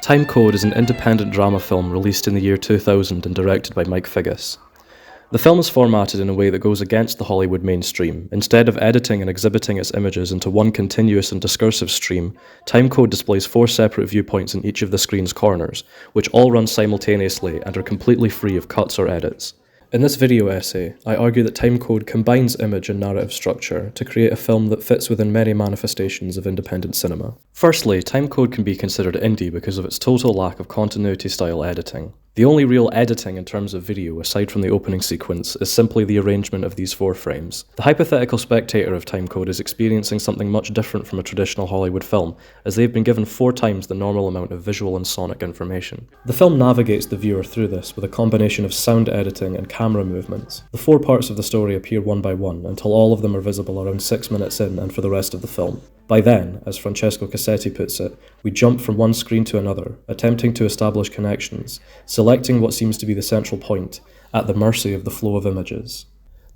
Timecode is an independent drama film released in the year 2000 and directed by Mike Figgis. The film is formatted in a way that goes against the Hollywood mainstream. Instead of editing and exhibiting its images into one continuous and discursive stream, Timecode displays 4 separate viewpoints in each of the screen's corners, which all run simultaneously and are completely free of cuts or edits. In this video essay, I argue that Timecode combines image and narrative structure to create a film that fits within many manifestations of independent cinema. Firstly, Timecode can be considered indie because of its total lack of continuity-style editing. The only real editing in terms of video, aside from the opening sequence, is simply the arrangement of these 4 frames. The hypothetical spectator of Timecode is experiencing something much different from a traditional Hollywood film, as they've been given 4 times the normal amount of visual and sonic information. The film navigates the viewer through this with a combination of sound editing and camera movements. The 4 parts of the story appear one by one, until all of them are visible around 6 minutes in and for the rest of the film. By then, as Francesco Cassetti puts it, we jump from one screen to another, attempting to establish connections, selecting what seems to be the central point, at the mercy of the flow of images.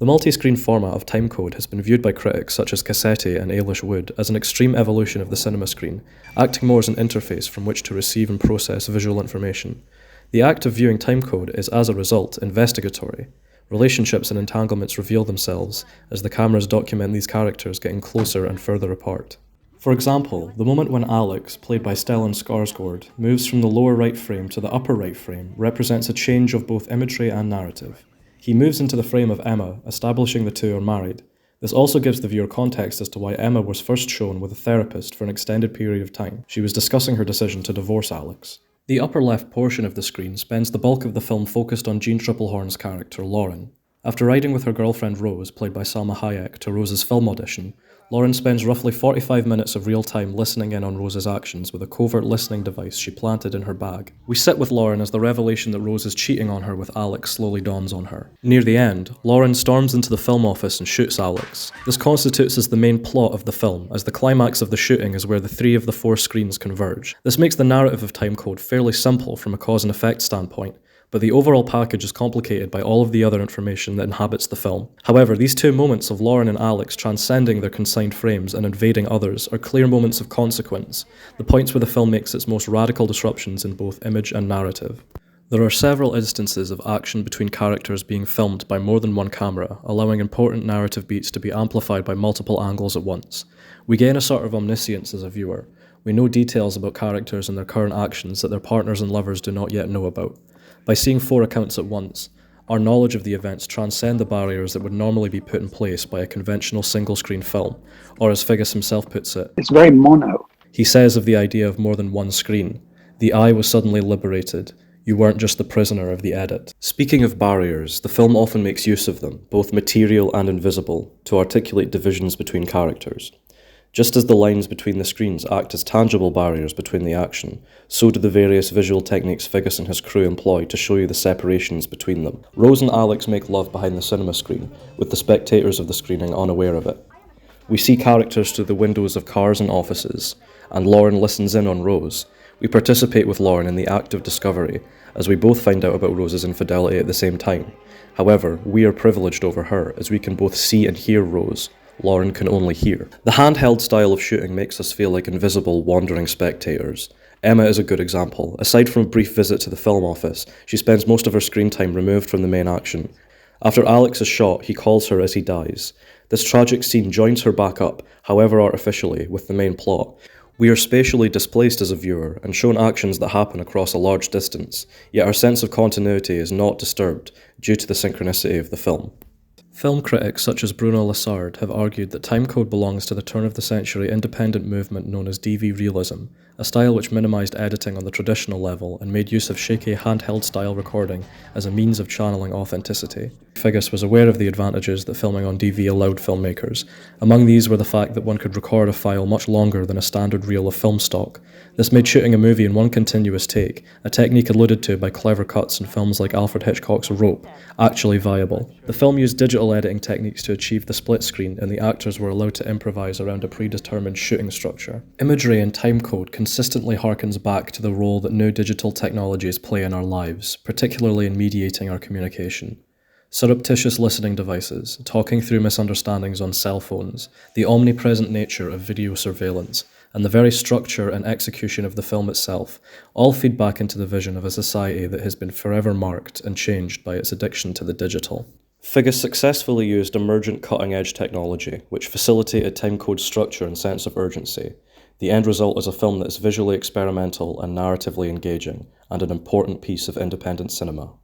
The multi-screen format of Timecode has been viewed by critics such as Cassetti and Ailish Wood as an extreme evolution of the cinema screen, acting more as an interface from which to receive and process visual information. The act of viewing Timecode is, as a result, investigatory. Relationships and entanglements reveal themselves as the cameras document these characters getting closer and further apart. For example, the moment when Alex, played by Stellan Skarsgård, moves from the lower right frame to the upper right frame represents a change of both imagery and narrative. He moves into the frame of Emma, establishing the two are married. This also gives the viewer context as to why Emma was first shown with a therapist for an extended period of time. She was discussing her decision to divorce Alex. The upper left portion of the screen spends the bulk of the film focused on Jean Triplehorn's character, Lauren. After riding with her girlfriend Rose, played by Salma Hayek, to Rose's film audition, Lauren spends roughly 45 minutes of real time listening in on Rose's actions with a covert listening device she planted in her bag. We sit with Lauren as the revelation that Rose is cheating on her with Alex slowly dawns on her. Near the end, Lauren storms into the film office and shoots Alex. This constitutes as the main plot of the film, as the climax of the shooting is where the 3 of the 4 screens converge. This makes the narrative of Timecode fairly simple from a cause and effect standpoint, but the overall package is complicated by all of the other information that inhabits the film. However, these 2 moments of Lauren and Alex transcending their consigned frames and invading others are clear moments of consequence, the points where the film makes its most radical disruptions in both image and narrative. There are several instances of action between characters being filmed by more than one camera, allowing important narrative beats to be amplified by multiple angles at once. We gain a sort of omniscience as a viewer. We know details about characters and their current actions that their partners and lovers do not yet know about. By seeing 4 accounts at once, our knowledge of the events transcend the barriers that would normally be put in place by a conventional single-screen film, or as Figgis himself puts it, it's very mono. He says of the idea of more than one screen, the eye was suddenly liberated. You weren't just the prisoner of the edit. Speaking of barriers, the film often makes use of them, both material and invisible, to articulate divisions between characters. Just as the lines between the screens act as tangible barriers between the action, so do the various visual techniques Figgis and his crew employ to show you the separations between them. Rose and Alex make love behind the cinema screen, with the spectators of the screening unaware of it. We see characters through the windows of cars and offices, and Lauren listens in on Rose. We participate with Lauren in the act of discovery, as we both find out about Rose's infidelity at the same time. However, we are privileged over her, as we can both see and hear Rose. Lauren can only hear. The handheld style of shooting makes us feel like invisible, wandering spectators. Emma is a good example. Aside from a brief visit to the film office, she spends most of her screen time removed from the main action. After Alex is shot, he calls her as he dies. This tragic scene joins her back up, however artificially, with the main plot. We are spatially displaced as a viewer and shown actions that happen across a large distance, yet our sense of continuity is not disturbed due to the synchronicity of the film. Film critics such as Bruno Lassard have argued that Timecode belongs to the turn-of-the-century independent movement known as DV realism, a style which minimised editing on the traditional level and made use of shaky handheld-style recording as a means of channeling authenticity. Figgis was aware of the advantages that filming on DV allowed filmmakers. Among these were the fact that one could record a file much longer than a standard reel of film stock. This made shooting a movie in one continuous take, a technique alluded to by clever cuts in films like Alfred Hitchcock's Rope, actually viable. The film used digital editing techniques to achieve the split screen, and the actors were allowed to improvise around a predetermined shooting structure. Imagery in Timecode consistently harkens back to the role that new digital technologies play in our lives, particularly in mediating our communication. Surreptitious listening devices, talking through misunderstandings on cell phones, the omnipresent nature of video surveillance, and the very structure and execution of the film itself all feed back into the vision of a society that has been forever marked and changed by its addiction to the digital. Figgis successfully used emergent cutting-edge technology, which facilitated timecode structure and sense of urgency. The end result is a film that is visually experimental and narratively engaging, and an important piece of independent cinema.